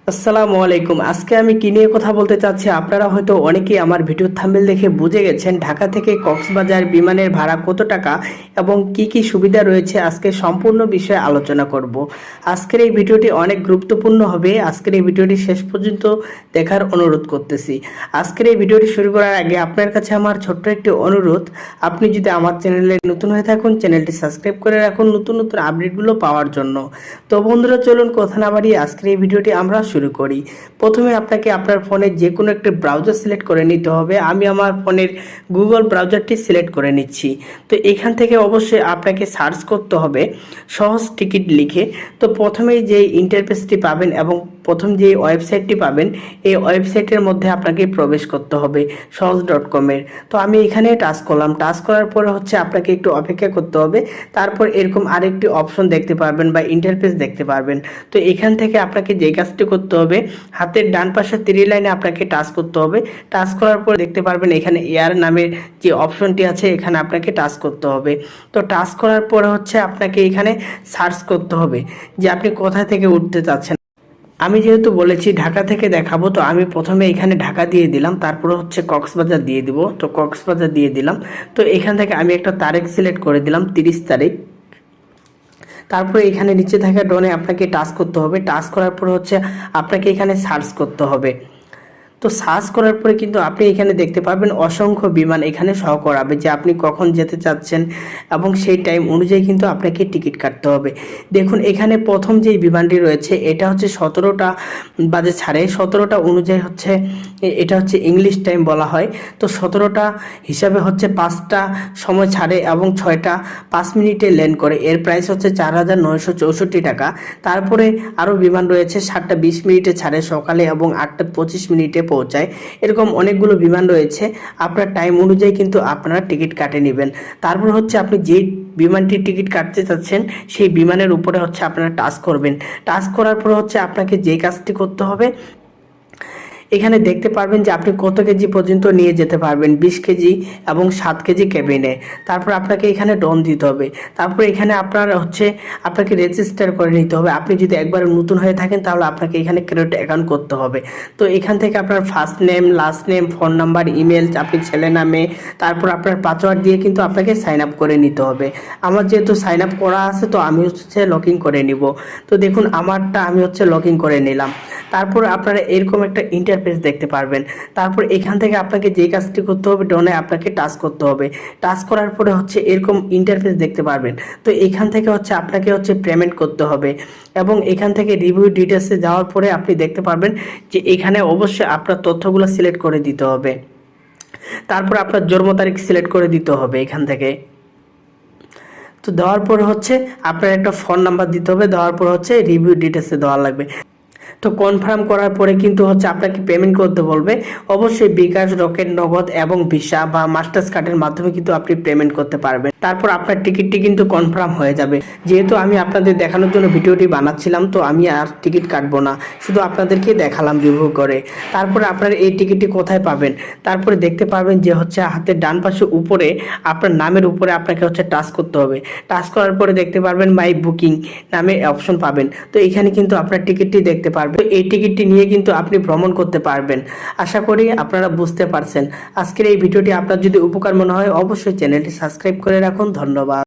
আসসালামু আলাইকুম। আজকে আমি কি নিয়ে কথা বলতে চাচ্ছি, আপনারা হয়তো অনেকেই আমার ভিডিওর থাম্বনেল দেখে বুঝে গেছেন ঢাকা থেকে কক্সবাজার বিমানের ভাড়া কত টাকা এবং কি কি সুবিধা রয়েছে। আজকে সম্পূর্ণ বিষয়ে আলোচনা করব। আজকের এই ভিডিওটি অনেক গুরুত্বপূর্ণ হবে। আজকের এই ভিডিওটি শেষ পর্যন্ত দেখার অনুরোধ করতেছি। আজকের এই ভিডিওটি শুরু করার আগে আপনার কাছে আমার ছোট্ট একটি অনুরোধ, আপনি যদি আমার চ্যানেলে নতুন হয়ে থাকুন চ্যানেলটি সাবস্ক্রাইব করে রাখুন নতুন নতুন আপডেটগুলো পাওয়ার জন্য। তো বন্ধুরা, চলুন কথা না বাড়িয়ে আজকের এই ভিডিওটি আমরা শুরু করি। প্রথমে আপনাকে আপনার ফোনে যে কোনো একটা ব্রাউজার সিলেক্ট করে নিতে হবে। আমি আমার ফোনের গুগল ব্রাউজারটি সিলেক্ট করে নিচ্ছি। তো এখান থেকে অবশ্যই আপনাকে সার্চ করতে হবে সহজ টিকিট লিখে। তো প্রথমেই যে ইন্টারফেসটি পাবেন এবং প্রথম যে ওয়েবসাইটটি পাবেন, এই ওয়েবসাইটের মধ্যে আপনাকে প্রবেশ করতে হবে সহজ.com-এর। তো আমি এখানে টাচ করলাম। টাচ করার পরে আপনাকে একটু অপেক্ষা করতে হবে। তারপর এরকম আরেকটি অপশন দেখতে পারবেন বা ইন্টারফেস দেখতে পারবেন। তো এখান থেকে আপনাকে যে কাজটি করতে হবে, হাতের ডান পাশের 3 লাইনে আপনাকে টাচ করতে হবে। টাচ করার পর দেখতে পারবেন এখানে এয়ার নামের যে অপশনটি আছে, এখানে আপনাকে টাচ করতে হবে। তো টাচ করার পরে আপনাকে এখানে সার্চ করতে হবে যে আপনি কোথা থেকে উঠতে চাচ্ছেন। আমি যেহেতু বলেছি ঢাকা থেকে দেখাবো, তো আমি প্রথমে এখানে ঢাকা দিয়ে দিলাম, তারপরে কক্সবাজার দিয়ে দিব। তো কক্সবাজার দিয়ে দিলাম। তো এখান থেকে আমি একটা তারিখ সিলেক্ট করে দিলাম, 30 তারিখ। তারপরে এখানে নিচে থাকা ডনে আপনাকে টাচ করতে হবে। টাচ করার পরে আপনাকে এখানে সার্চ করতে হবে। তো সার্চ করার পরে কিন্তু আপনি এখানে দেখতে পাবেন অসংখ্য বিমান এখানে শো করাবে যে আপনি কখন যেতে চাচ্ছেন এবং সেই টাইম অনুযায়ী কিন্তু আপনাকে টিকিট কাটতে হবে। দেখুন এখানে প্রথম যেই বিমানটি রয়েছে এটা 17টা বাজে ছাড়ে। 17টা অনুযায়ী এটা ইংলিশ টাইম বলা হয়। তো 17টা হিসাবে 5টা সময় ছাড়ে এবং 6টা 5 মিনিটে ল্যান্ড করে। এর প্রাইস 4,964 টাকা। তারপরে আরও বিমান রয়েছে 7টা 20 মিনিটে ছাড়ে সকালে এবং 8টা 25 মিনিটে পৌঁছায়। এরকম অনেকগুলো বিমান রয়েছে। আপনার টাইম অনুযায়ী কিন্তু আপনারা টিকিট কাটে নেবেন। তারপর আপনি যে বিমানটির টিকিট কাটতে চাচ্ছেন সেই বিমানের উপরে আপনারা টাচ করবেন। টাচ করার পর আপনাকে যে কাজটি করতে হবে, এখানে দেখতে পারবেন যে আপনি কত কেজি পর্যন্ত নিয়ে যেতে পারবেন, 20 কেজি এবং 7 কেজি ক্যাবিনে। তারপর আপনাকে এখানে ডন দিতে হবে। তারপর এখানে আপনাকে রেজিস্টার করে নিতে হবে। আপনি যদি একবার নতুন হয়ে থাকেন তাহলে আপনাকে এখানে ক্রিয়েট অ্যাকাউন্ট করতে হবে। তো এখান থেকে আপনার first name, last name, phone number, email, আপনি ছেলে নামে, তারপর আপনার পাসওয়ার্ড দিয়ে কিন্তু আপনাকে সাইন আপ করে নিতে হবে। আমার যেহেতু সাইন আপ করা আছে তো আমি লগ ইন করে নিব। তো দেখুন আমারটা আমি লগ ইন করে নিলাম। তারপর আপনারা এরকম একটা ইন্টারফেস দেখতে পারবেন। তারপর এখান থেকে আপনাকে যে কাজটি করতে হবে, ডনে আপনাকে টাচ করতে হবে। টাচ করার পরে এরকম ইন্টারফেস দেখতে পারবেন। তো এখান থেকে আপনাকে পেমেন্ট করতে হবে এবং এখান থেকে রিভিউ ডিটেলসে যাওয়ার পরে আপনি দেখতে পারবেন যে এখানে অবশ্যই আপনার তথ্যগুলো সিলেক্ট করে দিতে হবে। তারপর আপনার জন্ম তারিখ সিলেক্ট করে দিতে হবে এখান থেকে। তো দেওয়ার পরে আপনার একটা ফোন নাম্বার দিতে হবে। দেওয়ার পর রিভিউ ডিটেলসে দেওয়া লাগবে। তো কনফার্ম করার পরে কিন্তু আপনাকে পেমেন্ট করতে বলবে। অবশ্যই বিকাশ, রকেট, নগদ এবং ভিসা বা মাস্টার্স কার্ডের মাধ্যমে কিন্তু আপনি পেমেন্ট করতে পারবেন। তারপর আপনার টিকিটটি কিন্তু কনফার্ম হয়ে যাবে। যেহেতু আমি আপনাদের দেখানোর জন্য ভিডিওটি বানাচ্ছিলাম, তো আমি আর টিকিট কাটবো না, শুধু আপনাদেরকে দেখালাম রিভিউ করে। তারপরে আপনার এই টিকিটটি কোথায় পাবেন, তারপরে দেখতে পারবেন যে হাতের ডান পাশে উপরে আপনার নামের উপরে আপনাকে টাচ করতে হবে। টাচ করার পরে দেখতে পারবেন মাই বুকিং নামে অপশন পাবেন। তো এখানে কিন্তু আপনার টিকিটটি দেখতে পারবেন। তো এই টিকিটটি নিয়ে কিন্তু আপনি ভ্রমণ করতে পারবেন। আশা করি আপনারা বুঝতে পারছেন। আজকের এই ভিডিওটি আপনার যদি উপকার মনে হয় অবশ্যই চ্যানেলটি সাবস্ক্রাইব করে রাখুন। ধন্যবাদ।